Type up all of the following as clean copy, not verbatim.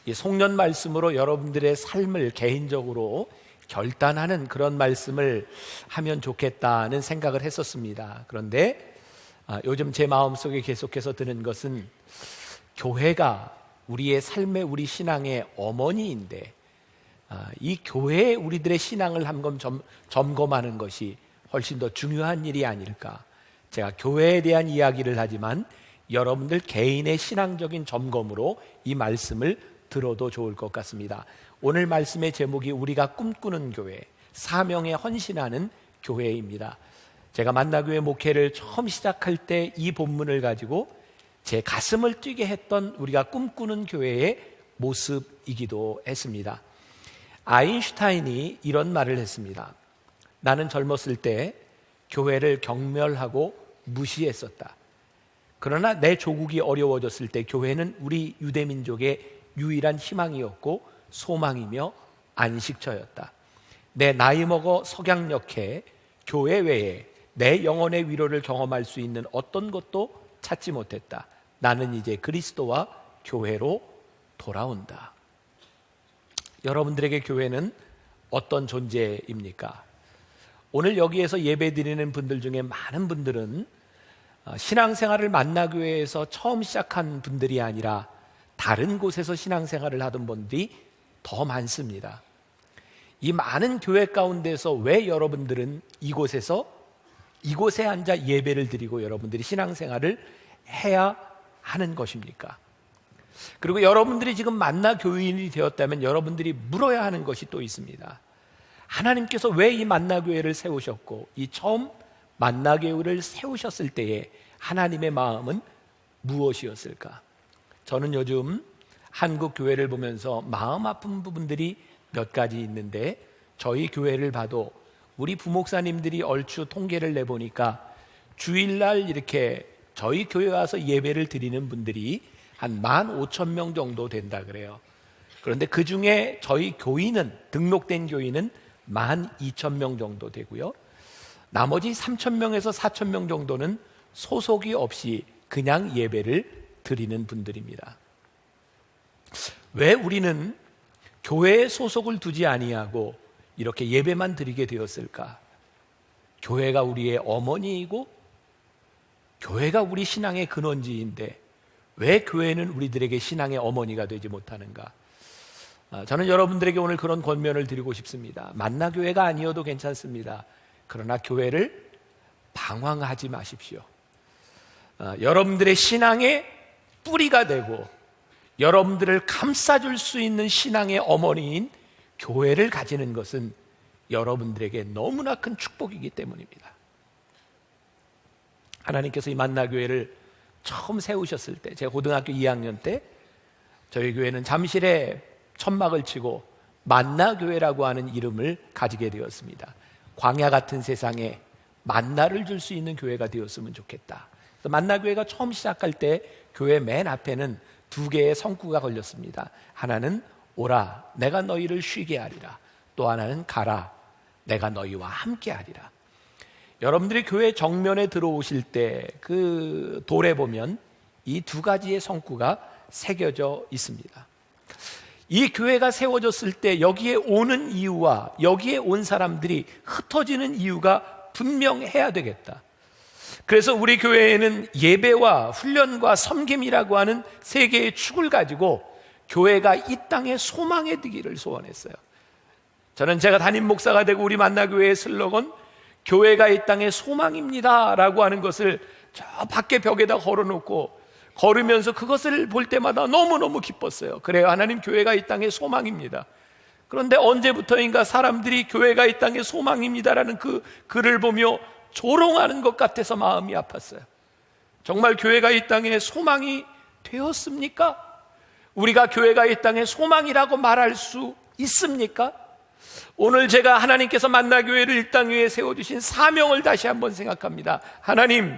이 송년 말씀으로 여러분들의 삶을 개인적으로 결단하는 그런 말씀을 하면 좋겠다는 생각을 했었습니다. 그런데 요즘 제 마음속에 계속해서 드는 것은 교회가 우리의 삶의 우리 신앙의 어머니인데 이 교회에 우리들의 신앙을 한번 점검하는 것이 훨씬 더 중요한 일이 아닐까. 제가 교회에 대한 이야기를 하지만 여러분들 개인의 신앙적인 점검으로 이 말씀을 들어도 좋을 것 같습니다. 오늘 말씀의 제목이 우리가 꿈꾸는 교회, 사명에 헌신하는 교회입니다. 제가 만나교회 목회를 처음 시작할 때 이 본문을 가지고 제 가슴을 뛰게 했던 우리가 꿈꾸는 교회의 모습이기도 했습니다. 아인슈타인이 이런 말을 했습니다. 나는 젊었을 때 교회를 경멸하고 무시했었다. 그러나 내 조국이 어려워졌을 때 교회는 우리 유대민족의 유일한 희망이었고 소망이며 안식처였다. 내 나이 먹어 석양역해 교회 외에 내 영혼의 위로를 경험할 수 있는 어떤 것도 찾지 못했다. 나는 이제 그리스도와 교회로 돌아온다. 여러분들에게 교회는 어떤 존재입니까? 오늘 여기에서 예배 드리는 분들 중에 많은 분들은 신앙생활을 만나교회에서 처음 시작한 분들이 아니라 다른 곳에서 신앙생활을 하던 분들이 더 많습니다. 이 많은 교회 가운데서 왜 여러분들은 이곳에 앉아 예배를 드리고 여러분들이 신앙생활을 해야 하는 것입니까? 그리고 여러분들이 지금 만나 교인이 되었다면 여러분들이 물어야 하는 것이 또 있습니다. 하나님께서 왜 이 만나교회를 세우셨고 이 처음 만나교회를 세우셨을 때에 하나님의 마음은 무엇이었을까? 저는 요즘 한국 교회를 보면서 마음 아픈 부분들이 몇 가지 있는데 저희 교회를 봐도 우리 부목사님들이 얼추 통계를 내보니까 주일날 이렇게 저희 교회 와서 예배를 드리는 분들이 한 15,000명 정도 된다 그래요. 그런데 그 중에 저희 교인은 등록된 교인은 12,000명 정도 되고요. 나머지 3,000명에서 4,000명 정도는 소속이 없이 그냥 예배를 드리는 분들입니다. 왜 우리는 교회에 소속을 두지 아니하고 이렇게 예배만 드리게 되었을까? 교회가 우리의 어머니이고 교회가 우리 신앙의 근원지인데 왜 교회는 우리들에게 신앙의 어머니가 되지 못하는가? 저는 여러분들에게 오늘 그런 권면을 드리고 싶습니다. 만나교회가 아니어도 괜찮습니다. 그러나 교회를 방황하지 마십시오. 여러분들의 신앙의 뿌리가 되고 여러분들을 감싸줄 수 있는 신앙의 어머니인 교회를 가지는 것은 여러분들에게 너무나 큰 축복이기 때문입니다. 하나님께서 이 만나교회를 처음 세우셨을 때 제가 고등학교 2학년 때 저희 교회는 잠실에 천막을 치고 만나교회라고 하는 이름을 가지게 되었습니다. 광야 같은 세상에 만나를 줄 수 있는 교회가 되었으면 좋겠다. 그래서 만나교회가 처음 시작할 때 교회 맨 앞에는 2개의 성구가 걸렸습니다. 하나는 오라 내가 너희를 쉬게 하리라. 또 하나는 가라 내가 너희와 함께 하리라. 여러분들이 교회 정면에 들어오실 때 그 돌에 보면 이 2가지의 성구가 새겨져 있습니다. 이 교회가 세워졌을 때 여기에 오는 이유와 여기에 온 사람들이 흩어지는 이유가 분명해야 되겠다. 그래서 우리 교회에는 예배와 훈련과 섬김이라고 하는 3개의 축을 가지고 교회가 이 땅에 소망의 되기를 소원했어요. 저는 제가 담임 목사가 되고 우리 만나교회의 슬로건 교회가 이 땅의 소망입니다 라고 하는 것을 저 밖에 벽에다 걸어놓고 걸으면서 그것을 볼 때마다 너무너무 기뻤어요. 그래요, 하나님 교회가 이 땅의 소망입니다. 그런데 언제부터인가 사람들이 교회가 이 땅의 소망입니다라는 그 글을 보며 조롱하는 것 같아서 마음이 아팠어요. 정말 교회가 이 땅의 소망이 되었습니까? 우리가 교회가 이 땅의 소망이라고 말할 수 있습니까? 오늘 제가 하나님께서 만나교회를 이 땅 위에 세워주신 사명을 다시 한번 생각합니다. 하나님,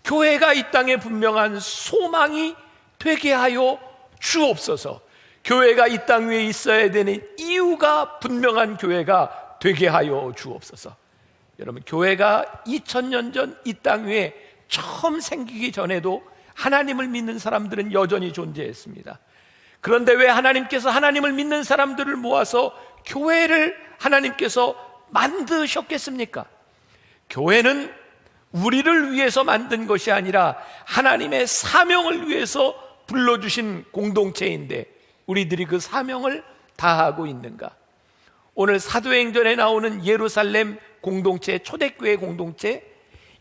교회가 이 땅에 분명한 소망이 되게 하여 주옵소서. 교회가 이 땅 위에 있어야 되는 이유가 분명한 교회가 되게 하여 주옵소서. 여러분, 교회가 2000년 전 이 땅 위에 처음 생기기 전에도 하나님을 믿는 사람들은 여전히 존재했습니다. 그런데 왜 하나님께서 하나님을 믿는 사람들을 모아서 교회를 하나님께서 만드셨겠습니까? 교회는 우리를 위해서 만든 것이 아니라 하나님의 사명을 위해서 불러주신 공동체인데 우리들이 그 사명을 다하고 있는가? 오늘 사도행전에 나오는 예루살렘 공동체, 초대교회 공동체,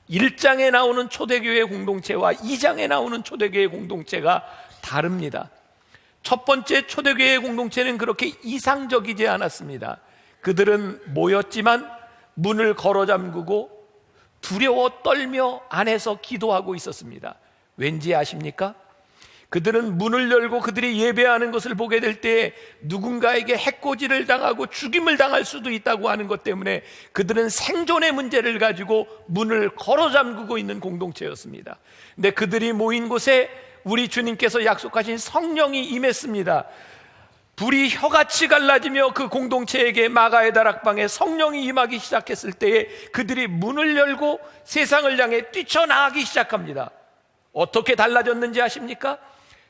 1장에 나오는 초대교회 공동체와 2장에 나오는 초대교회 공동체가 다릅니다. 첫 번째 초대교회 공동체는 그렇게 이상적이지 않았습니다. 그들은 모였지만 문을 걸어 잠그고 두려워 떨며 안에서 기도하고 있었습니다. 왠지 아십니까? 그들은 문을 열고 그들이 예배하는 것을 보게 될 때 누군가에게 해코지를 당하고 죽임을 당할 수도 있다고 하는 것 때문에 그들은 생존의 문제를 가지고 문을 걸어 잠그고 있는 공동체였습니다. 근데 그들이 모인 곳에 우리 주님께서 약속하신 성령이 임했습니다. 불이 혀같이 갈라지며 그 공동체에게 마가의 다락방에 성령이 임하기 시작했을 때에 그들이 문을 열고 세상을 향해 뛰쳐나가기 시작합니다. 어떻게 달라졌는지 아십니까?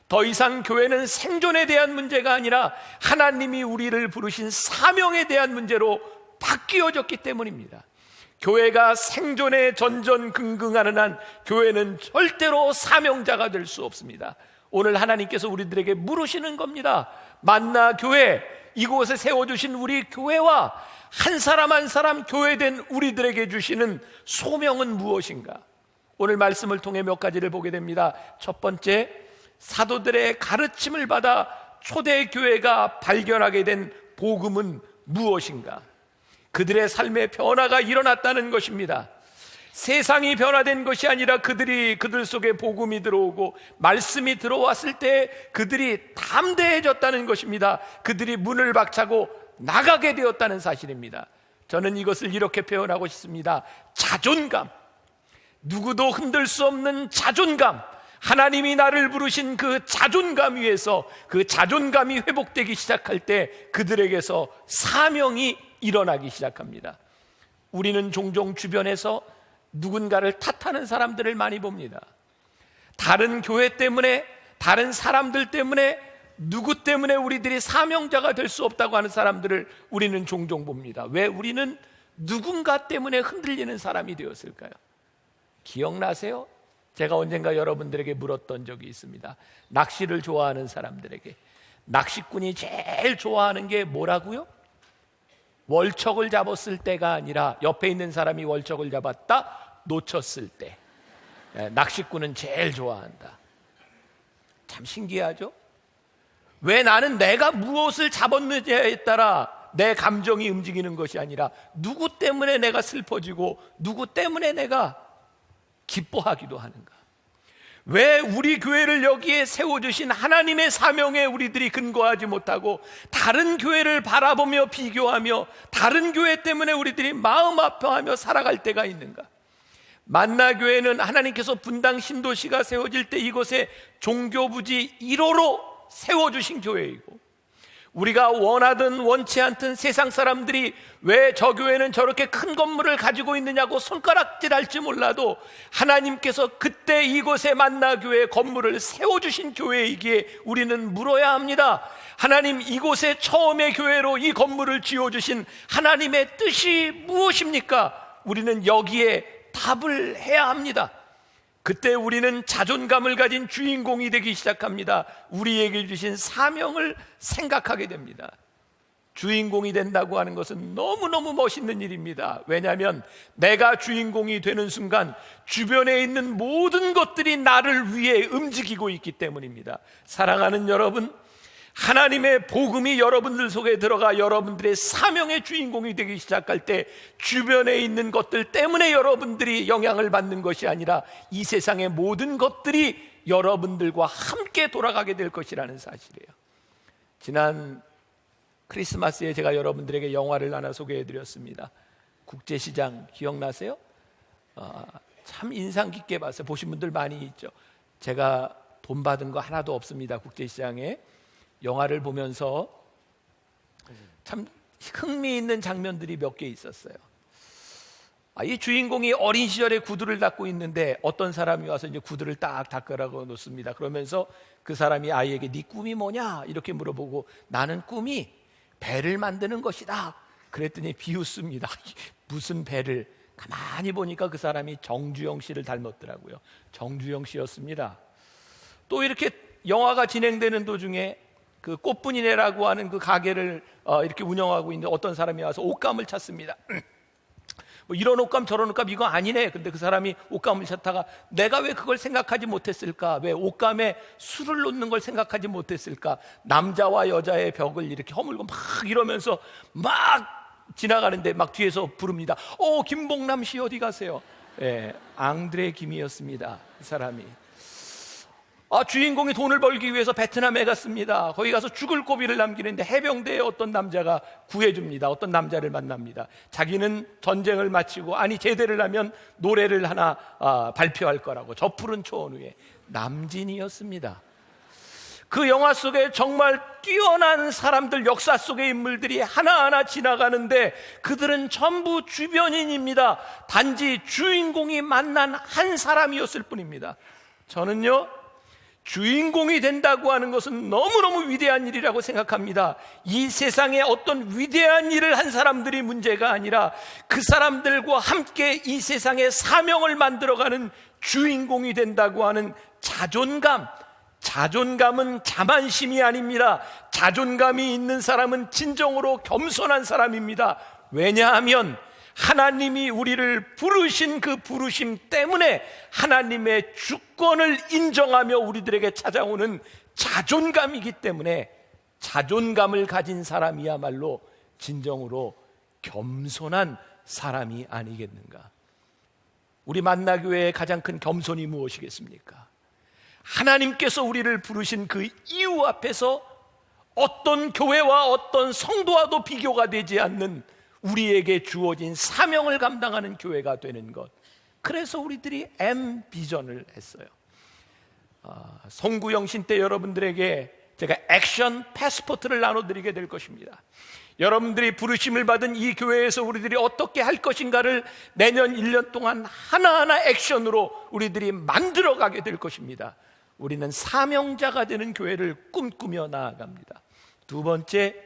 더 이상 교회는 생존에 대한 문제가 아니라 하나님이 우리를 부르신 사명에 대한 문제로 바뀌어졌기 때문입니다. 교회가 생존에 전전긍긍하는 한 교회는 절대로 사명자가 될 수 없습니다. 오늘 하나님께서 우리들에게 물으시는 겁니다. 만나 교회, 이곳에 세워주신 우리 교회와 한 사람 한 사람 교회된 우리들에게 주시는 소명은 무엇인가? 오늘 말씀을 통해 몇 가지를 보게 됩니다. 첫 번째, 사도들의 가르침을 받아 초대교회가 발견하게 된 복음은 무엇인가? 그들의 삶에 변화가 일어났다는 것입니다. 세상이 변화된 것이 아니라 그들 속에 복음이 들어오고 말씀이 들어왔을 때 그들이 담대해졌다는 것입니다. 그들이 문을 박차고 나가게 되었다는 사실입니다. 저는 이것을 이렇게 표현하고 싶습니다. 자존감, 누구도 흔들 수 없는 자존감, 하나님이 나를 부르신 그 자존감 위에서 그 자존감이 회복되기 시작할 때 그들에게서 사명이 일어나기 시작합니다. 우리는 종종 주변에서 누군가를 탓하는 사람들을 많이 봅니다. 다른 교회 때문에, 다른 사람들 때문에, 누구 때문에 우리들이 사명자가 될 수 없다고 하는 사람들을 우리는 종종 봅니다. 왜 우리는 누군가 때문에 흔들리는 사람이 되었을까요? 기억나세요? 제가 언젠가 여러분들에게 물었던 적이 있습니다. 낚시를 좋아하는 사람들에게 낚시꾼이 제일 좋아하는 게 뭐라고요? 월척을 잡았을 때가 아니라 옆에 있는 사람이 월척을 잡았다 놓쳤을 때 낚시꾼은 제일 좋아한다. 참 신기하죠? 왜 나는 내가 무엇을 잡았느냐에 따라 내 감정이 움직이는 것이 아니라 누구 때문에 내가 슬퍼지고 누구 때문에 내가 기뻐하기도 하는가? 왜 우리 교회를 여기에 세워주신 하나님의 사명에 우리들이 근거하지 못하고 다른 교회를 바라보며 비교하며 다른 교회 때문에 우리들이 마음 아파하며 살아갈 때가 있는가? 만나교회는 하나님께서 분당 신도시가 세워질 때 이곳에 종교부지 1호로 세워주신 교회이고 우리가 원하든 원치 않든 세상 사람들이 왜 저 교회는 저렇게 큰 건물을 가지고 있느냐고 손가락질할지 몰라도 하나님께서 그때 이곳에 만나교회 건물을 세워주신 교회이기에 우리는 물어야 합니다. 하나님, 이곳에 처음의 교회로 이 건물을 지어주신 하나님의 뜻이 무엇입니까? 우리는 여기에 답을 해야 합니다. 그때 우리는 자존감을 가진 주인공이 되기 시작합니다. 우리에게 주신 사명을 생각하게 됩니다. 주인공이 된다고 하는 것은 너무너무 멋있는 일입니다. 왜냐하면 내가 주인공이 되는 순간 주변에 있는 모든 것들이 나를 위해 움직이고 있기 때문입니다. 사랑하는 여러분, 하나님의 복음이 여러분들 속에 들어가 여러분들의 사명의 주인공이 되기 시작할 때 주변에 있는 것들 때문에 여러분들이 영향을 받는 것이 아니라 이 세상의 모든 것들이 여러분들과 함께 돌아가게 될 것이라는 사실이에요. 지난 크리스마스에 제가 여러분들에게 영화를 하나 소개해드렸습니다. 국제시장 기억나세요? 참 인상 깊게 봤어요. 보신 분들 많이 있죠. 제가 돈 받은 거 하나도 없습니다. 국제시장에 영화를 보면서 참 흥미있는 장면들이 몇 개 있었어요. 이 주인공이 어린 시절에 구두를 닦고 있는데 어떤 사람이 와서 이제 구두를 딱 닦으라고 놓습니다. 그러면서 그 사람이 아이에게 네 꿈이 뭐냐 이렇게 물어보고 나는 꿈이 배를 만드는 것이다 그랬더니 비웃습니다. 무슨 배를? 가만히 보니까 그 사람이 정주영 씨를 닮았더라고요. 정주영 씨였습니다. 또 이렇게 영화가 진행되는 도중에 그 꽃분이네라고 하는 그 가게를 이렇게 운영하고 있는 어떤 사람이 와서 옷감을 찾습니다. 뭐 이런 옷감 저런 옷감 이거 아니네. 근데 그 사람이 옷감을 찾다가 내가 왜 그걸 생각하지 못했을까? 왜 옷감에 술을 놓는 걸 생각하지 못했을까? 남자와 여자의 벽을 이렇게 허물고 막 이러면서 막 지나가는데 막 뒤에서 부릅니다. 김봉남 씨 어디 가세요? 예, 앙드레 김이었습니다. 그 사람이. 주인공이 돈을 벌기 위해서 베트남에 갔습니다. 거기 가서 죽을 고비를 남기는데 해병대에 어떤 남자가 구해줍니다. 어떤 남자를 만납니다. 자기는 전쟁을 마치고 제대를 하면 노래를 하나 발표할 거라고. 저 푸른 초원 위에. 남진이었습니다. 그 영화 속에 정말 뛰어난 사람들, 역사 속의 인물들이 하나하나 지나가는데 그들은 전부 주변인입니다. 단지 주인공이 만난 한 사람이었을 뿐입니다. 저는요, 주인공이 된다고 하는 것은 너무너무 위대한 일이라고 생각합니다. 이 세상에 어떤 위대한 일을 한 사람들이 문제가 아니라 그 사람들과 함께 이 세상에 사명을 만들어가는 주인공이 된다고 하는 자존감. 자존감은 자만심이 아닙니다. 자존감이 있는 사람은 진정으로 겸손한 사람입니다. 왜냐하면 하나님이 우리를 부르신 그 부르심 때문에 하나님의 주권을 인정하며 우리들에게 찾아오는 자존감이기 때문에 자존감을 가진 사람이야말로 진정으로 겸손한 사람이 아니겠는가? 우리 만나교회의 가장 큰 겸손이 무엇이겠습니까? 하나님께서 우리를 부르신 그 이유 앞에서 어떤 교회와 어떤 성도와도 비교가 되지 않는 우리에게 주어진 사명을 감당하는 교회가 되는 것. 그래서 우리들이 M비전을 했어요. 송구영신 때 여러분들에게 제가 액션 패스포트를 나눠드리게 될 것입니다. 여러분들이 부르심을 받은 이 교회에서 우리들이 어떻게 할 것인가를 내년 1년 동안 하나하나 액션으로 우리들이 만들어가게 될 것입니다. 우리는 사명자가 되는 교회를 꿈꾸며 나아갑니다. 두 번째,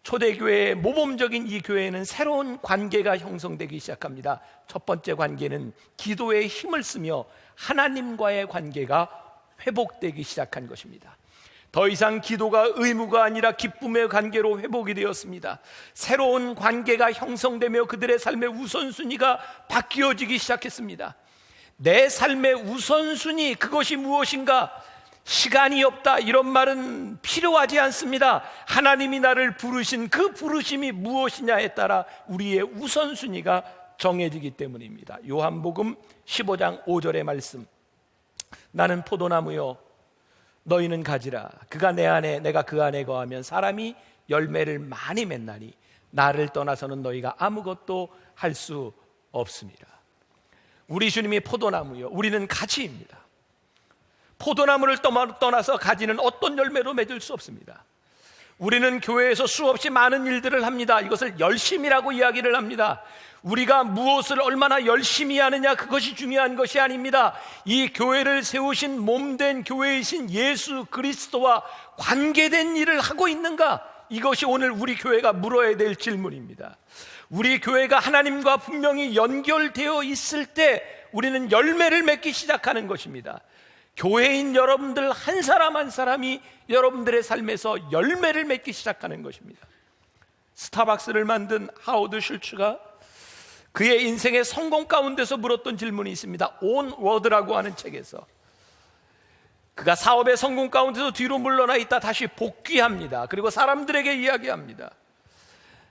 초대교회의 모범적인 이 교회에는 새로운 관계가 형성되기 시작합니다. 첫 번째 관계는 기도에 힘을 쓰며 하나님과의 관계가 회복되기 시작한 것입니다. 더 이상 기도가 의무가 아니라 기쁨의 관계로 회복이 되었습니다. 새로운 관계가 형성되며 그들의 삶의 우선순위가 바뀌어지기 시작했습니다. 내 삶의 우선순위, 그것이 무엇인가? 시간이 없다 이런 말은 필요하지 않습니다. 하나님이 나를 부르신 그 부르심이 무엇이냐에 따라 우리의 우선순위가 정해지기 때문입니다. 요한복음 15장 5절의 말씀, 나는 포도나무요 너희는 가지라. 그가 내 안에 내가 그 안에 거하면 사람이 열매를 많이 맺나니 나를 떠나서는 너희가 아무것도 할 수 없습니다. 우리 주님이 포도나무요, 우리는 가지입니다. 포도나무를 떠나서 가지는 어떤 열매로 맺을 수 없습니다. 우리는 교회에서 수없이 많은 일들을 합니다. 이것을 열심이라고 이야기를 합니다. 우리가 무엇을 얼마나 열심히 하느냐, 그것이 중요한 것이 아닙니다. 이 교회를 세우신 몸된 교회이신 예수 그리스도와 관계된 일을 하고 있는가? 이것이 오늘 우리 교회가 물어야 될 질문입니다. 우리 교회가 하나님과 분명히 연결되어 있을 때 우리는 열매를 맺기 시작하는 것입니다. 교회인 여러분들 한 사람 한 사람이 여러분들의 삶에서 열매를 맺기 시작하는 것입니다. 스타벅스를 만든 하워드 슐츠가 그의 인생의 성공 가운데서 물었던 질문이 있습니다. 온 워드라고 하는 책에서 그가 사업의 성공 가운데서 뒤로 물러나 있다 다시 복귀합니다. 그리고 사람들에게 이야기합니다.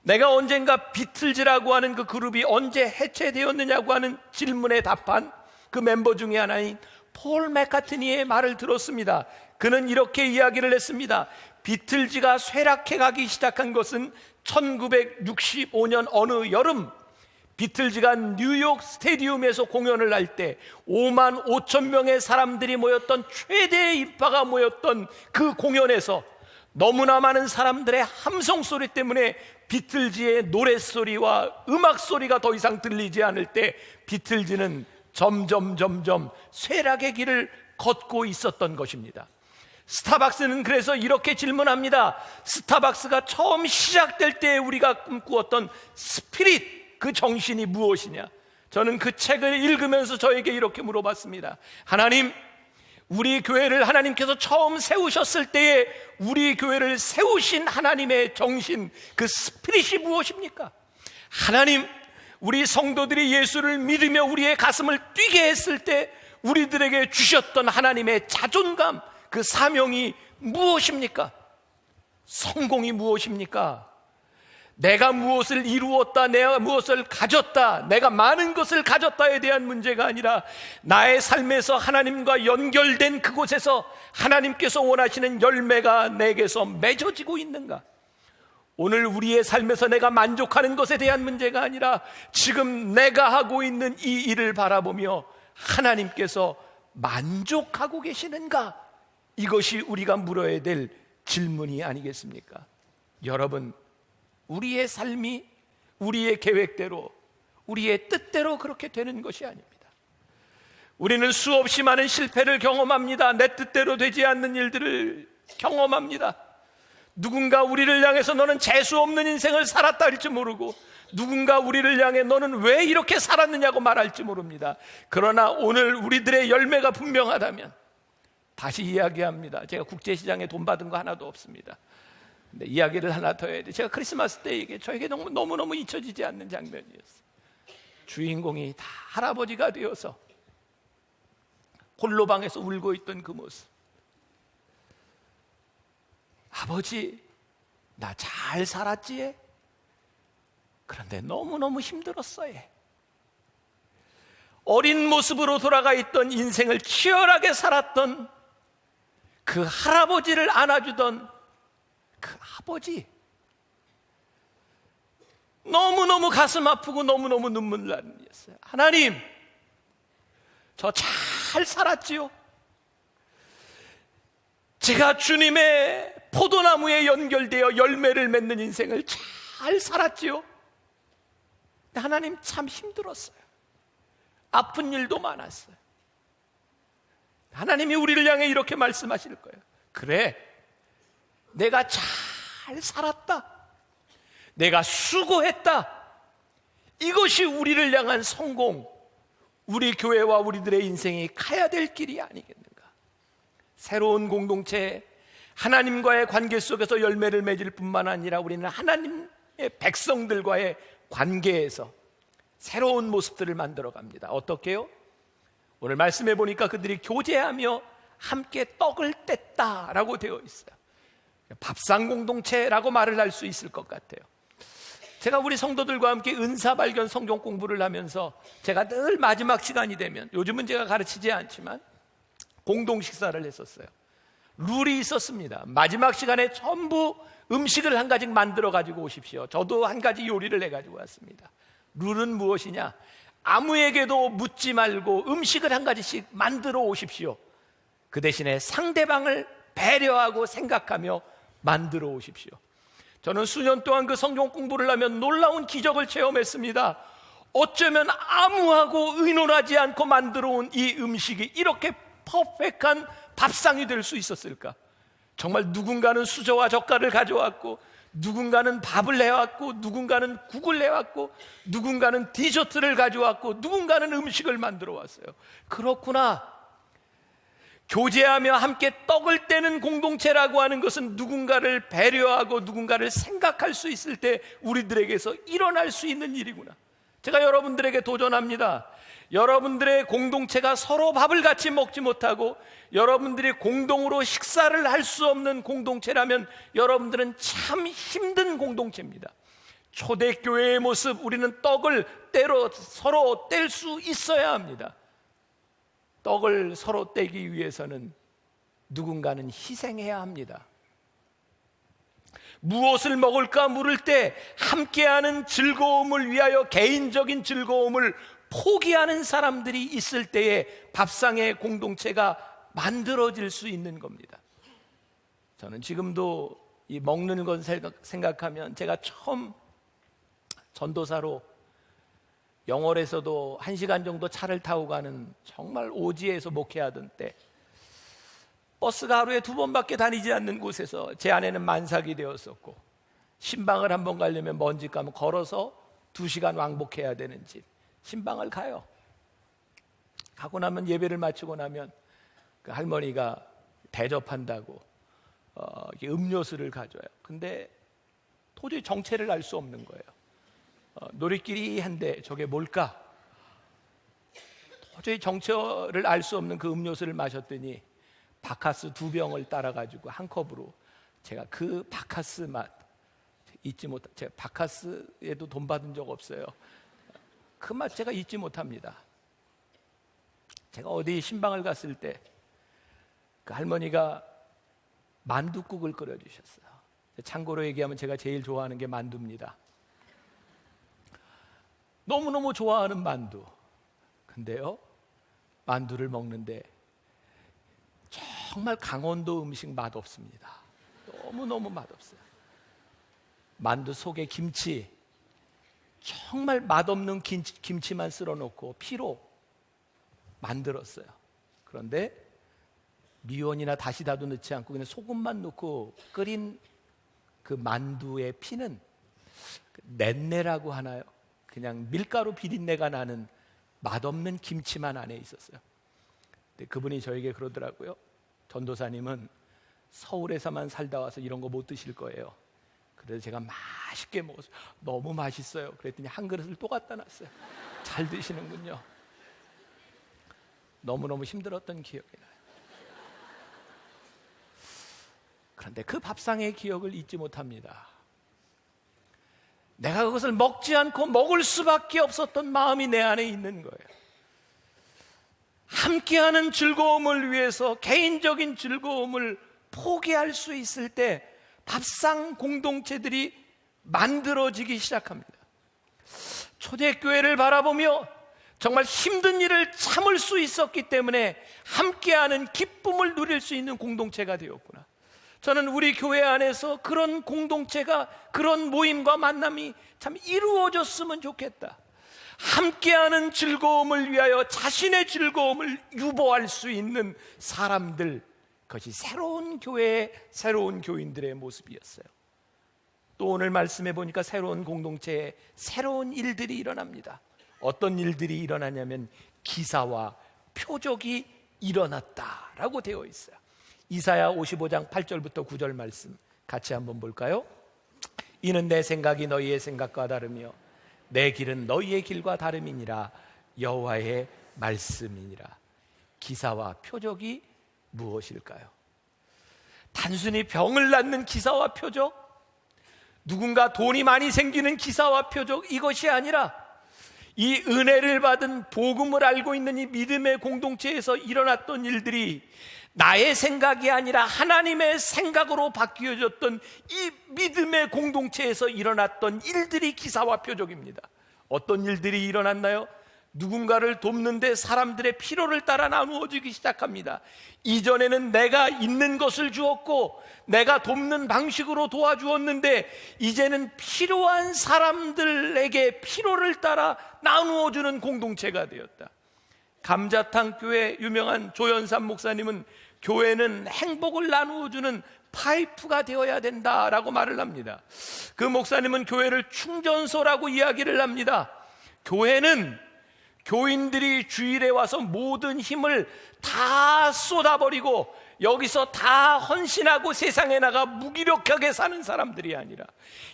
내가 언젠가 비틀즈라고 하는 그 그룹이 언제 해체되었느냐고 하는 질문에 답한 그 멤버 중에 하나인 폴 맥카트니의 말을 들었습니다. 그는 이렇게 이야기를 했습니다. 비틀즈가 쇠락해 가기 시작한 것은 1965년 어느 여름, 비틀즈가 뉴욕 스테디움에서 공연을 할 때 5만 5천 명의 사람들이 모였던 최대의 인파가 모였던 그 공연에서 너무나 많은 사람들의 함성 소리 때문에 비틀즈의 노랫소리와 음악 소리가 더 이상 들리지 않을 때 비틀즈는 점점 쇠락의 길을 걷고 있었던 것입니다. 스타벅스는 그래서 이렇게 질문합니다. 스타벅스가 처음 시작될 때 우리가 꿈꾸었던 스피릿, 그 정신이 무엇이냐? 저는 그 책을 읽으면서 저에게 이렇게 물어봤습니다. 하나님, 우리 교회를 하나님께서 처음 세우셨을 때에 우리 교회를 세우신 하나님의 정신, 그 스피릿이 무엇입니까? 하나님, 우리 성도들이 예수를 믿으며 우리의 가슴을 뛰게 했을 때 우리들에게 주셨던 하나님의 자존감, 그 사명이 무엇입니까? 성공이 무엇입니까? 내가 무엇을 이루었다, 내가 무엇을 가졌다, 내가 많은 것을 가졌다에 대한 문제가 아니라 나의 삶에서 하나님과 연결된 그곳에서 하나님께서 원하시는 열매가 내게서 맺어지고 있는가? 오늘 우리의 삶에서 내가 만족하는 것에 대한 문제가 아니라 지금 내가 하고 있는 이 일을 바라보며 하나님께서 만족하고 계시는가? 이것이 우리가 물어야 될 질문이 아니겠습니까? 여러분, 우리의 삶이 우리의 계획대로, 우리의 뜻대로 그렇게 되는 것이 아닙니다. 우리는 수없이 많은 실패를 경험합니다. 내 뜻대로 되지 않는 일들을 경험합니다. 누군가 우리를 향해서 너는 재수 없는 인생을 살았다 할지 모르고, 누군가 우리를 향해 너는 왜 이렇게 살았느냐고 말할지 모릅니다. 그러나 오늘 우리들의 열매가 분명하다면, 다시 이야기합니다. 제가 국제시장에 돈 받은 거 하나도 없습니다. 근데 이야기를 하나 더 해야 돼. 제가 크리스마스 때 이게 저에게 너무너무 잊혀지지 않는 장면이었어요. 주인공이 다 할아버지가 되어서 홀로방에서 울고 있던 그 모습. 아버지, 나 잘 살았지? 그런데 너무너무 힘들었어요. 어린 모습으로 돌아가 있던 인생을 치열하게 살았던 그 할아버지를 안아주던 그 아버지, 너무너무 가슴 아프고 너무너무 눈물 나는 일이었어요. 하나님, 저 잘 살았지요? 제가 주님의 포도나무에 연결되어 열매를 맺는 인생을 잘 살았지요? 근데 하나님, 참 힘들었어요. 아픈 일도 많았어요. 하나님이 우리를 향해 이렇게 말씀하실 거예요. 그래, 내가 잘 살았다, 내가 수고했다, 이것이 우리를 향한 성공, 우리 교회와 우리들의 인생이 가야 될 길이 아니겠는가? 새로운 공동체, 하나님과의 관계 속에서 열매를 맺을 뿐만 아니라 우리는 하나님의 백성들과의 관계에서 새로운 모습들을 만들어 갑니다. 어떻게요? 오늘 말씀해 보니까 그들이 교제하며 함께 떡을 뗐다라고 되어 있어요. 밥상 공동체라고 말을 할 수 있을 것 같아요. 제가 우리 성도들과 함께 은사 발견 성경 공부를 하면서 제가 늘 마지막 시간이 되면, 요즘은 제가 가르치지 않지만 공동 식사를 했었어요. 룰이 있었습니다. 마지막 시간에 전부 음식을 한 가지 만들어 가지고 오십시오. 저도 한 가지 요리를 해 가지고 왔습니다. 룰은 무엇이냐? 아무에게도 묻지 말고 음식을 한 가지씩 만들어 오십시오. 그 대신에 상대방을 배려하고 생각하며 만들어 오십시오. 저는 수년 동안 그 성경 공부를 하면 놀라운 기적을 체험했습니다. 어쩌면 아무하고 의논하지 않고 만들어 온 이 음식이 이렇게 퍼펙트한 밥상이 될 수 있었을까? 정말 누군가는 수저와 젓갈을 가져왔고, 누군가는 밥을 해왔고, 누군가는 국을 해왔고, 누군가는 디저트를 가져왔고, 누군가는 음식을 만들어 왔어요. 그렇구나. 교제하며 함께 떡을 떼는 공동체라고 하는 것은 누군가를 배려하고 누군가를 생각할 수 있을 때 우리들에게서 일어날 수 있는 일이구나. 제가 여러분들에게 도전합니다. 여러분들의 공동체가 서로 밥을 같이 먹지 못하고 여러분들이 공동으로 식사를 할 수 없는 공동체라면 여러분들은 참 힘든 공동체입니다. 초대교회의 모습, 우리는 떡을 서로 뗄 수 있어야 합니다. 떡을 서로 떼기 위해서는 누군가는 희생해야 합니다. 무엇을 먹을까 물을 때 함께하는 즐거움을 위하여 개인적인 즐거움을 포기하는 사람들이 있을 때에 밥상의 공동체가 만들어질 수 있는 겁니다. 저는 지금도 이 먹는 건 생각하면 제가 처음 전도사로 영월에서도 1시간 정도 차를 타고 가는 정말 오지에서 목회하던 때 버스가 하루에 2번밖에 다니지 않는 곳에서 제 아내는 만삭이 되었었고 신방을 한번 가려면 먼 집 가면 걸어서 2시간 왕복해야 되는 집 신방을 가요. 가고 나면 예배를 마치고 나면 그 할머니가 대접한다고 음료수를 가져요. 근데 도저히 정체를 알 수 없는 거예요. 노리끼리 한데 저게 뭘까? 도저히 정체를 알 수 없는 그 음료수를 마셨더니 바카스 2병을 따라가지고 한 컵으로 제가 그 바카스 맛 잊지 못하. 제가 바카스에도 돈 받은 적 없어요. 그 맛 제가 잊지 못합니다. 제가 어디 신방을 갔을 때 그 할머니가 만둣국을 끓여주셨어요. 참고로 얘기하면 제가 제일 좋아하는 게 만두입니다. 너무너무 좋아하는 만두. 근데요, 만두를 먹는데 정말 강원도 음식 맛없습니다. 너무너무 맛없어요. 만두 속에 김치, 정말 맛없는 김치만 쓸어놓고 피로 만들었어요. 그런데 미원이나 다시다도 넣지 않고 그냥 소금만 넣고 끓인 그 만두의 피는 넷내라고 하나요? 그냥 밀가루 비린내가 나는 맛없는 김치만 안에 있었어요. 근데 그분이 저에게 그러더라고요. 전도사님은 서울에서만 살다 와서 이런 거 못 드실 거예요. 그래서 제가 맛있게 먹었어요. 너무 맛있어요. 그랬더니 한 그릇을 또 갖다 놨어요. 잘 드시는군요. 너무너무 힘들었던 기억이 나요. 그런데 그 밥상의 기억을 잊지 못합니다. 내가 그것을 먹지 않고 먹을 수밖에 없었던 마음이 내 안에 있는 거예요. 함께하는 즐거움을 위해서 개인적인 즐거움을 포기할 수 있을 때 밥상 공동체들이 만들어지기 시작합니다. 초대교회를 바라보며 정말 힘든 일을 참을 수 있었기 때문에 함께하는 기쁨을 누릴 수 있는 공동체가 되었구나. 저는 우리 교회 안에서 그런 공동체가, 그런 모임과 만남이 참 이루어졌으면 좋겠다. 함께하는 즐거움을 위하여 자신의 즐거움을 유보할 수 있는 사람들, 그것이 새로운 교회의 새로운 교인들의 모습이었어요. 또 오늘 말씀해 보니까 새로운 공동체에 새로운 일들이 일어납니다. 어떤 일들이 일어나냐면 기사와 표적이 일어났다라고 되어 있어요. 이사야 55장 8절부터 9절 말씀 같이 한번 볼까요? 이는 내 생각이 너희의 생각과 다르며 내 길은 너희의 길과 다름이니라. 여호와의 말씀이니라. 기사와 표적이 무엇일까요? 단순히 병을 낫는 기사와 표적, 누군가 돈이 많이 생기는 기사와 표적, 이것이 아니라 이 은혜를 받은 복음을 알고 있는 이 믿음의 공동체에서 일어났던 일들이 나의 생각이 아니라 하나님의 생각으로 바뀌어졌던 이 믿음의 공동체에서 일어났던 일들이 기사와 표적입니다. 어떤 일들이 일어났나요? 누군가를 돕는데 사람들의 필요를 따라 나누어지기 시작합니다. 이전에는 내가 있는 것을 주었고 내가 돕는 방식으로 도와주었는데 이제는 필요한 사람들에게 필요를 따라 나누어주는 공동체가 되었다. 감자탕 교회 유명한 조연삼 목사님은 교회는 행복을 나누어주는 파이프가 되어야 된다라고 말을 합니다. 그 목사님은 교회를 충전소라고 이야기를 합니다. 교회는 교인들이 주일에 와서 모든 힘을 다 쏟아버리고 여기서 다 헌신하고 세상에 나가 무기력하게 사는 사람들이 아니라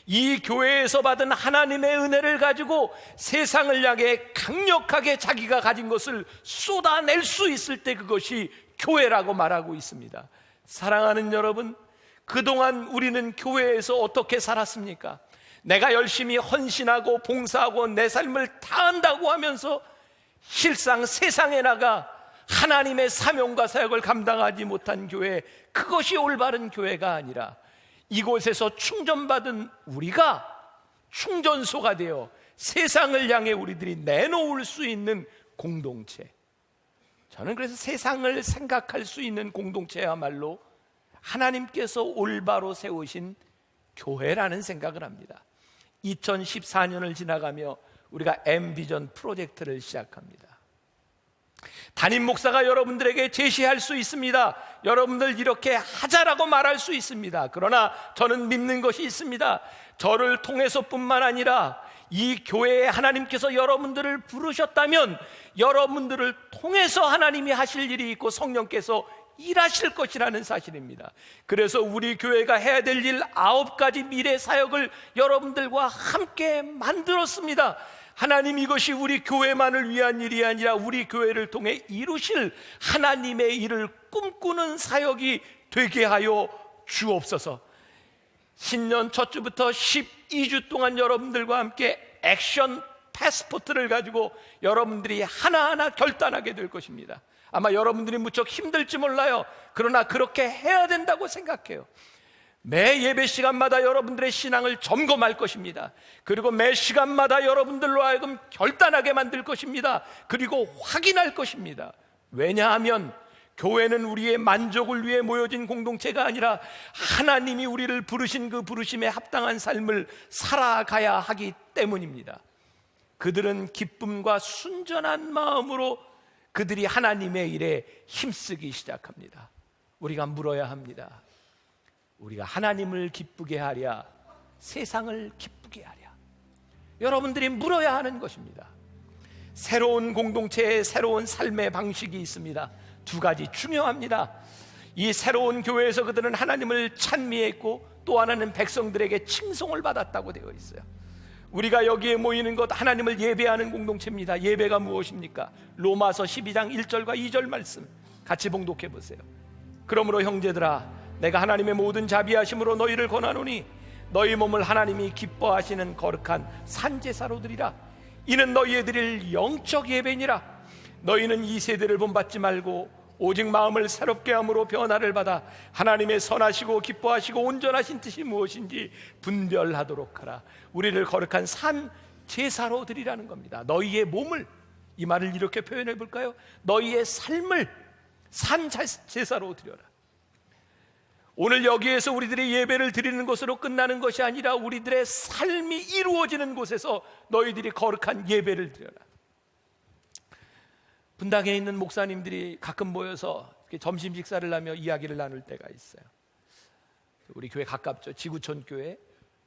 이 교회에서 받은 하나님의 은혜를 가지고 세상을 향해 강력하게 자기가 가진 것을 쏟아낼 수 있을 때 그것이 교회라고 말하고 있습니다. 사랑하는 여러분, 그동안 우리는 교회에서 어떻게 살았습니까? 내가 열심히 헌신하고 봉사하고 내 삶을 다한다고 하면서 실상 세상에 나가 하나님의 사명과 사역을 감당하지 못한 교회, 그것이 올바른 교회가 아니라 이곳에서 충전받은 우리가 충전소가 되어 세상을 향해 우리들이 내놓을 수 있는 공동체, 저는 그래서 세상을 생각할 수 있는 공동체야말로 하나님께서 올바로 세우신 교회라는 생각을 합니다. 2014년을 지나가며 우리가 M비전 프로젝트를 시작합니다. 담임 목사가 여러분들에게 제시할 수 있습니다. 여러분들 이렇게 하자라고 말할 수 있습니다. 그러나 저는 믿는 것이 있습니다. 저를 통해서뿐만 아니라 이 교회에 하나님께서 여러분들을 부르셨다면 여러분들을 통해서 하나님이 하실 일이 있고 성령께서 일하실 것이라는 사실입니다. 그래서 우리 교회가 해야 될 일 9가지 미래 사역을 여러분들과 함께 만들었습니다. 하나님 이것이 우리 교회만을 위한 일이 아니라 우리 교회를 통해 이루실 하나님의 일을 꿈꾸는 사역이 되게 하여 주옵소서. 신년 첫 주부터 12주 동안 여러분들과 함께 액션 패스포트를 가지고 여러분들이 하나하나 결단하게 될 것입니다. 아마 여러분들이 무척 힘들지 몰라요. 그러나 그렇게 해야 된다고 생각해요. 매 예배 시간마다 여러분들의 신앙을 점검할 것입니다. 그리고 매 시간마다 여러분들로 하여금 결단하게 만들 것입니다. 그리고 확인할 것입니다. 왜냐하면 교회는 우리의 만족을 위해 모여진 공동체가 아니라 하나님이 우리를 부르신 그 부르심에 합당한 삶을 살아가야 하기 때문입니다. 그들은 기쁨과 순전한 마음으로 그들이 하나님의 일에 힘쓰기 시작합니다. 우리가 물어야 합니다. 우리가 하나님을 기쁘게 하랴, 세상을 기쁘게 하랴. 여러분들이 물어야 하는 것입니다. 새로운 공동체의 새로운 삶의 방식이 있습니다. 2가지 중요합니다. 이 새로운 교회에서 그들은 하나님을 찬미했고 또 하나는 백성들에게 칭송을 받았다고 되어 있어요. 우리가 여기에 모이는 것 하나님을 예배하는 공동체입니다. 예배가 무엇입니까? 로마서 12장 1절과 2절 말씀 같이 봉독해 보세요. 그러므로 형제들아, 내가 하나님의 모든 자비하심으로 너희를 권하노니 너희 몸을 하나님이 기뻐하시는 거룩한 산제사로 드리라. 이는 너희의 드릴 영적 예배니라. 너희는 이 세대를 본받지 말고 오직 마음을 새롭게 함으로 변화를 받아 하나님의 선하시고 기뻐하시고 온전하신 뜻이 무엇인지 분별하도록 하라. 우리를 거룩한 산 제사로 드리라는 겁니다. 너희의 몸을, 이 말을 이렇게 표현해 볼까요? 너희의 삶을 산 제사로 드려라. 오늘 여기에서 우리들이 예배를 드리는 것으로 끝나는 것이 아니라 우리들의 삶이 이루어지는 곳에서 너희들이 거룩한 예배를 드려라. 분당에 있는 목사님들이 가끔 모여서 점심 식사를 하며 이야기를 나눌 때가 있어요. 우리 교회 가깝죠. 지구촌 교회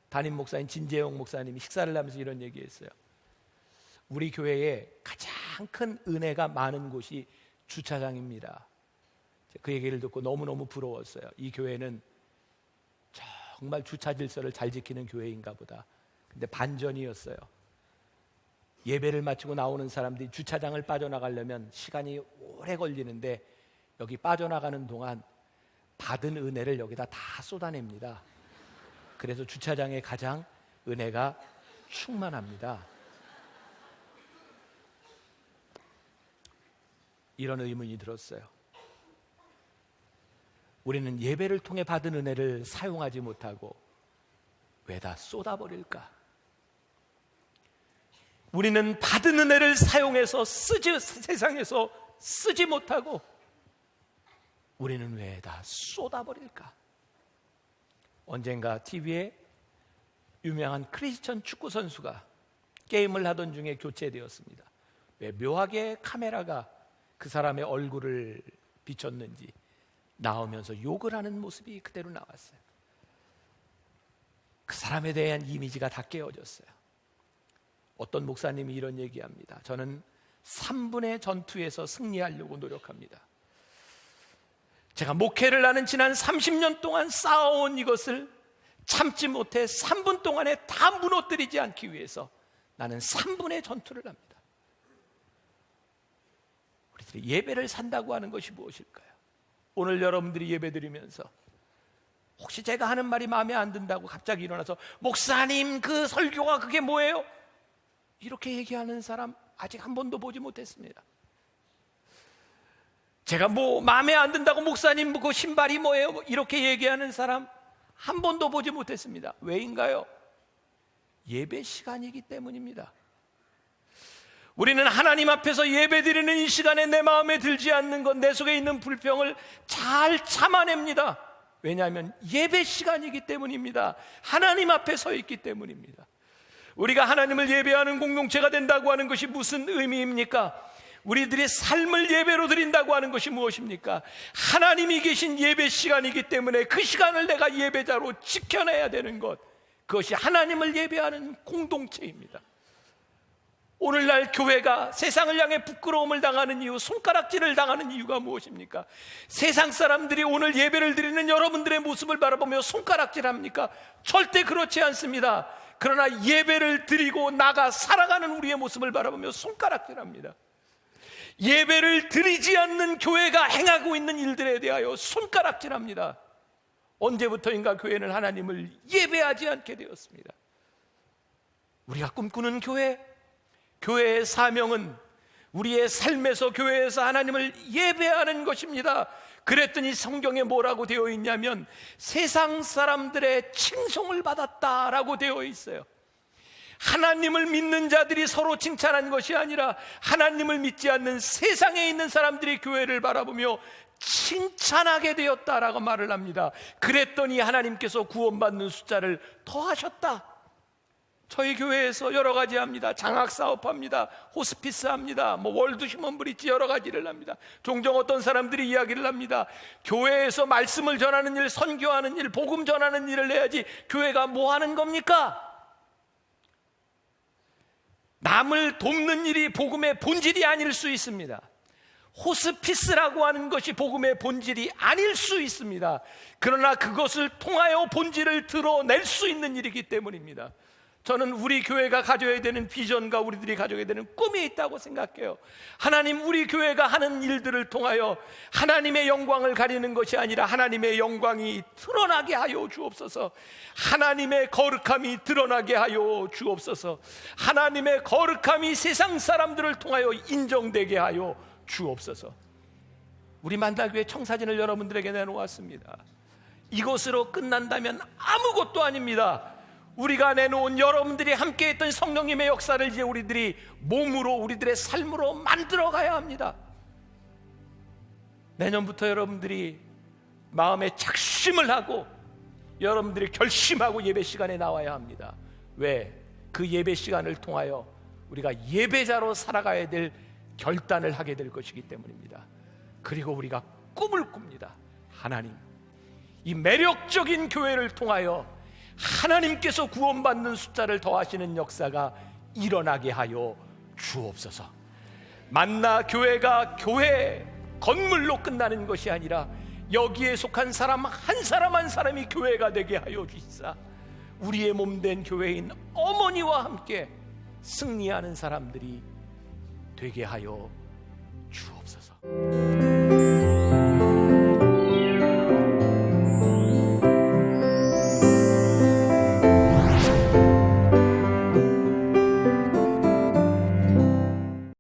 담임 목사인 진재영 목사님이 식사를 하면서 이런 얘기했어요. 우리 교회에 가장 큰 은혜가 많은 곳이 주차장입니다. 그 얘기를 듣고 너무너무 부러웠어요. 이 교회는 정말 주차 질서를 잘 지키는 교회인가 보다. 근데 반전이었어요. 예배를 마치고 나오는 사람들이 주차장을 빠져나가려면 시간이 오래 걸리는데 여기 빠져나가는 동안 받은 은혜를 여기다 다 쏟아냅니다. 그래서 주차장에 가장 은혜가 충만합니다. 이런 의문이 들었어요. 우리는 예배를 통해 받은 은혜를 사용하지 못하고 왜 다 쏟아버릴까? 우리는 받은 은혜를 사용해서 세상에서 쓰지 못하고 우리는 왜 다 쏟아버릴까? 언젠가 TV에 유명한 크리스천 축구 선수가 게임을 하던 중에 교체되었습니다. 왜 묘하게 카메라가 그 사람의 얼굴을 비췄는지 나오면서 욕을 하는 모습이 그대로 나왔어요. 그 사람에 대한 이미지가 다 깨어졌어요. 어떤 목사님이 이런 얘기합니다. 저는 3분의 전투에서 승리하려고 노력합니다. 제가 목회를 하는 지난 30년 동안 쌓아온 이것을 참지 못해 3분 동안에 다 무너뜨리지 않기 위해서 나는 3분의 전투를 합니다. 우리들이 예배를 산다고 하는 것이 무엇일까요? 오늘 여러분들이 예배 드리면서 혹시 제가 하는 말이 마음에 안 든다고 갑자기 일어나서 목사님 그 설교가 그게 뭐예요? 이렇게 얘기하는 사람 아직 한 번도 보지 못했습니다. 제가 뭐 마음에 안 든다고 목사님 그 신발이 뭐예요? 이렇게 얘기하는 사람 한 번도 보지 못했습니다. 왜인가요? 예배 시간이기 때문입니다. 우리는 하나님 앞에서 예배 드리는 이 시간에 내 마음에 들지 않는 것, 내 속에 있는 불평을 잘 참아냅니다. 왜냐하면 예배 시간이기 때문입니다. 하나님 앞에 서 있기 때문입니다. 우리가 하나님을 예배하는 공동체가 된다고 하는 것이 무슨 의미입니까? 우리들의 삶을 예배로 드린다고 하는 것이 무엇입니까? 하나님이 계신 예배 시간이기 때문에 그 시간을 내가 예배자로 지켜내야 되는 것, 그것이 하나님을 예배하는 공동체입니다. 오늘날 교회가 세상을 향해 부끄러움을 당하는 이유, 손가락질을 당하는 이유가 무엇입니까? 세상 사람들이 오늘 예배를 드리는 여러분들의 모습을 바라보며 손가락질합니까? 절대 그렇지 않습니다. 그러나 예배를 드리고 나가 살아가는 우리의 모습을 바라보며 손가락질합니다. 예배를 드리지 않는 교회가 행하고 있는 일들에 대하여 손가락질합니다. 언제부터인가 교회는 하나님을 예배하지 않게 되었습니다. 우리가 꿈꾸는 교회, 교회의 사명은 우리의 삶에서, 교회에서 하나님을 예배하는 것입니다. 그랬더니 성경에 뭐라고 되어 있냐면 세상 사람들의 칭송을 받았다라고 되어 있어요. 하나님을 믿는 자들이 서로 칭찬한 것이 아니라 하나님을 믿지 않는 세상에 있는 사람들이 교회를 바라보며 칭찬하게 되었다라고 말을 합니다. 그랬더니 하나님께서 구원받는 숫자를 더하셨다. 저희 교회에서 여러 가지 합니다. 장학사업합니다. 호스피스합니다. 월드 휴먼 브릿지 여러 가지를 합니다. 종종 어떤 사람들이 이야기를 합니다. 교회에서 말씀을 전하는 일, 선교하는 일, 복음 전하는 일을 해야지 교회가 뭐 하는 겁니까? 남을 돕는 일이 복음의 본질이 아닐 수 있습니다. 호스피스라고 하는 것이 복음의 본질이 아닐 수 있습니다. 그러나 그것을 통하여 본질을 드러낼 수 있는 일이기 때문입니다. 저는 우리 교회가 가져야 되는 비전과 우리들이 가져야 되는 꿈이 있다고 생각해요. 하나님, 우리 교회가 하는 일들을 통하여 하나님의 영광을 가리는 것이 아니라 하나님의 영광이 드러나게 하여 주옵소서. 하나님의 거룩함이 드러나게 하여 주옵소서. 하나님의 거룩함이 세상 사람들을 통하여 인정되게 하여 주옵소서. 우리 만다교회 청사진을 여러분들에게 내놓았습니다. 이것으로 끝난다면 아무것도 아닙니다. 우리가 내놓은, 여러분들이 함께했던 성령님의 역사를 이제 우리들이 몸으로, 우리들의 삶으로 만들어 가야 합니다. 내년부터 여러분들이 마음에 작심을 하고 여러분들이 결심하고 예배 시간에 나와야 합니다. 왜? 그 예배 시간을 통하여 우리가 예배자로 살아가야 될 결단을 하게 될 것이기 때문입니다. 그리고 우리가 꿈을 꿉니다. 하나님, 이 매력적인 교회를 통하여 하나님께서 구원받는 숫자를 더하시는 역사가 일어나게 하여 주옵소서. 만나 교회가 교회 건물로 끝나는 것이 아니라 여기에 속한 사람 한 사람 한 사람이 교회가 되게 하여 주시사 우리의 몸된 교회인 어머니와 함께 승리하는 사람들이 되게 하여